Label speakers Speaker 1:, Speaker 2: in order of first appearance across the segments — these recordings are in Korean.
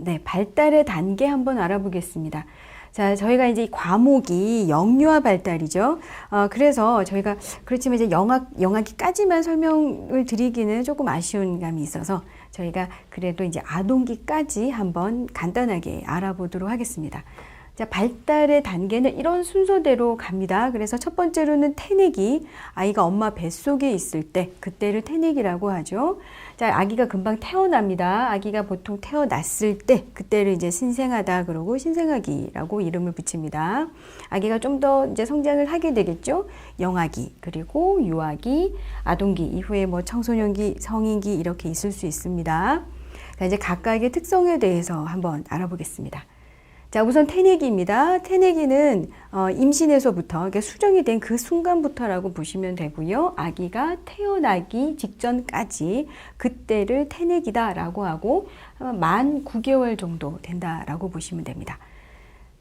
Speaker 1: 네, 발달의 단계 한번 알아보겠습니다. 자, 저희가 이제 이 과목이 영유아 발달이죠. 그래서 저희가 그렇지만 이제 영아기까지만 설명을 드리기는 조금 아쉬운 감이 있어서 저희가 그래도 이제 아동기까지 한번 간단하게 알아보도록 하겠습니다. 자, 발달의 단계는 이런 순서대로 갑니다. 그래서 첫 번째로는 태내기, 아이가 엄마 뱃속에 있을 때 그때를 태내기라고 하죠. 자, 아기가 금방 태어납니다. 아기가 보통 태어났을 때 그때를 이제 신생하다 그러고 신생아기라고 이름을 붙입니다. 아기가 좀 더 이제 성장을 하게 되겠죠. 영아기, 그리고 유아기, 아동기, 이후에 뭐 청소년기, 성인기 이렇게 있을 수 있습니다. 자, 이제 각각의 특성에 대해서 한번 알아보겠습니다. 자, 우선 태내기입니다. 태내기는 임신에서부터, 그러니까 수정이 된 그 순간부터라고 보시면 되고요. 아기가 태어나기 직전까지 그때를 태내기다라고 하고 만 9개월 정도 된다라고 보시면 됩니다.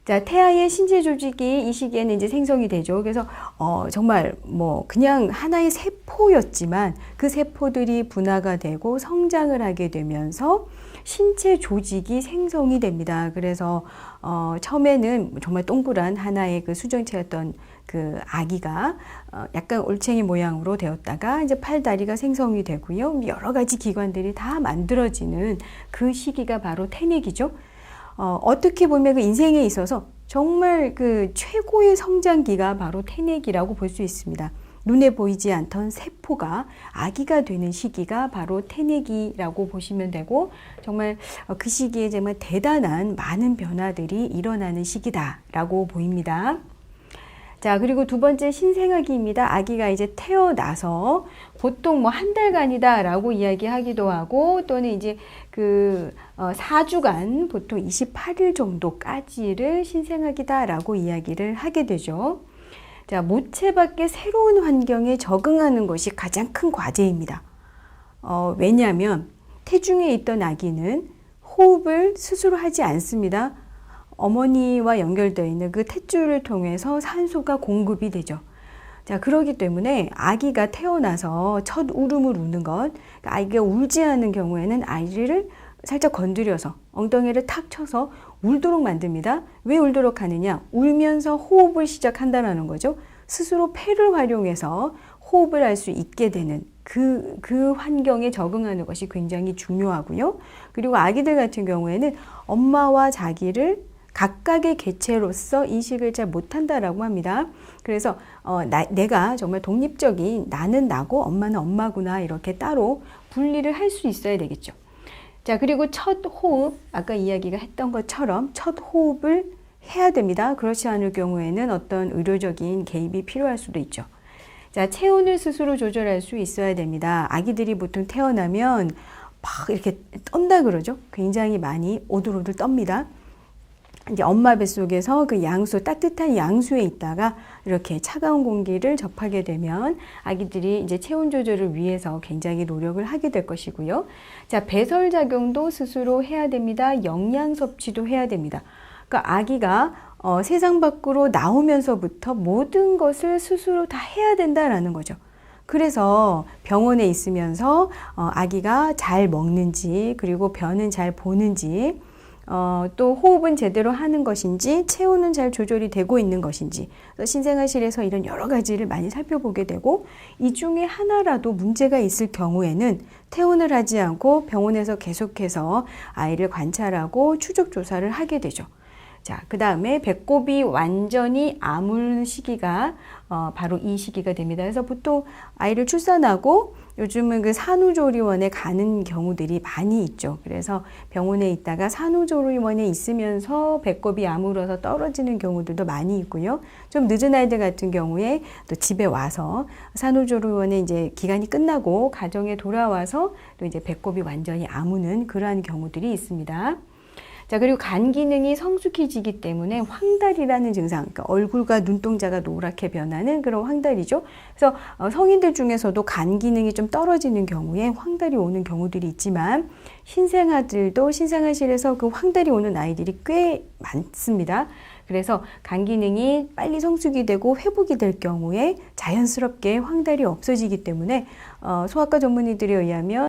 Speaker 1: 자, 태아의 신체 조직이 이 시기에는 이제 생성이 되죠. 그래서 정말 뭐 그냥 하나의 세포였지만 그 세포들이 분화가 되고 성장을 하게 되면서 신체 조직이 생성이 됩니다. 그래서 처음에는 정말 동그란 하나의 그 수정체였던 그 아기가 약간 올챙이 모양으로 되었다가 이제 팔, 다리가 생성이 되고요. 여러 가지 기관들이 다 만들어지는 그 시기가 바로 태내기죠. 어떻게 보면 그 인생에 있어서 정말 그 최고의 성장기가 바로 태내기라고 볼 수 있습니다. 눈에 보이지 않던 세포가 아기가 되는 시기가 바로 태내기라고 보시면 되고 정말 그 시기에 정말 대단한 많은 변화들이 일어나는 시기다라고 보입니다. 자, 그리고 두 번째 신생아기입니다. 아기가 이제 태어나서 보통 뭐 한 달간이다 라고 이야기하기도 하고 또는 이제 그 4주간 보통 28일 정도까지를 신생아기다 라고 이야기를 하게 되죠. 자, 모체 밖의 새로운 환경에 적응하는 것이 가장 큰 과제입니다. 왜냐하면 태중에 있던 아기는 호흡을 스스로 하지 않습니다. 어머니와 연결되어 있는 그 탯줄을 통해서 산소가 공급이 되죠. 자, 그렇기 때문에 아기가 태어나서 첫 울음을 우는 것, 아이가 울지 않는 경우에는 아이를 살짝 건드려서 엉덩이를 탁 쳐서 울도록 만듭니다. 왜 울도록 하느냐? 울면서 호흡을 시작한다는 거죠. 스스로 폐를 활용해서 호흡을 할 수 있게 되는 그 환경에 적응하는 것이 굉장히 중요하고요. 그리고 아기들 같은 경우에는 엄마와 자기를 각각의 개체로서 인식을 잘 못한다라고 합니다. 그래서 내가 정말 독립적인 나는 나고 엄마는 엄마구나 이렇게 따로 분리를 할 수 있어야 되겠죠. 자, 그리고 첫 호흡, 아까 이야기가 했던 것처럼 첫 호흡을 해야 됩니다. 그렇지 않을 경우에는 어떤 의료적인 개입이 필요할 수도 있죠. 자, 체온을 스스로 조절할 수 있어야 됩니다. 아기들이 보통 태어나면 막 이렇게 떤다 그러죠. 굉장히 많이 오들오들 떱니다. 이제 엄마 뱃속에서 그 양수, 따뜻한 양수에 있다가 이렇게 차가운 공기를 접하게 되면 아기들이 이제 체온 조절을 위해서 굉장히 노력을 하게 될 것이고요. 자, 배설 작용도 스스로 해야 됩니다. 영양 섭취도 해야 됩니다. 그러니까 아기가 세상 밖으로 나오면서부터 모든 것을 스스로 다 해야 된다라는 거죠. 그래서 병원에 있으면서 아기가 잘 먹는지 그리고 변은 잘 보는지 또 호흡은 제대로 하는 것인지 체온은 잘 조절이 되고 있는 것인지 신생아실에서 이런 여러 가지를 많이 살펴보게 되고 이 중에 하나라도 문제가 있을 경우에는 퇴원을 하지 않고 병원에서 계속해서 아이를 관찰하고 추적 조사를 하게 되죠. 자, 그 다음에 배꼽이 완전히 아물 시기가 바로 이 시기가 됩니다. 그래서 보통 아이를 출산하고 요즘은 그 산후조리원에 가는 경우들이 많이 있죠. 그래서 병원에 있다가 산후조리원에 있으면서 배꼽이 아물어서 떨어지는 경우들도 많이 있고요. 좀 늦은 아이들 같은 경우에 또 집에 와서 산후조리원에 이제 기간이 끝나고 가정에 돌아와서 또 이제 배꼽이 완전히 아무는 그러한 경우들이 있습니다. 자, 그리고 간 기능이 성숙해지기 때문에 황달이라는 증상, 그러니까 얼굴과 눈동자가 노랗게 변하는 그런 황달이죠. 그래서 성인들 중에서도 간 기능이 좀 떨어지는 경우에 황달이 오는 경우들이 있지만 신생아들도 신생아실에서 그 황달이 오는 아이들이 꽤 많습니다. 그래서 간 기능이 빨리 성숙이 되고 회복이 될 경우에 자연스럽게 황달이 없어지기 때문에 소아과 전문의들에 의하면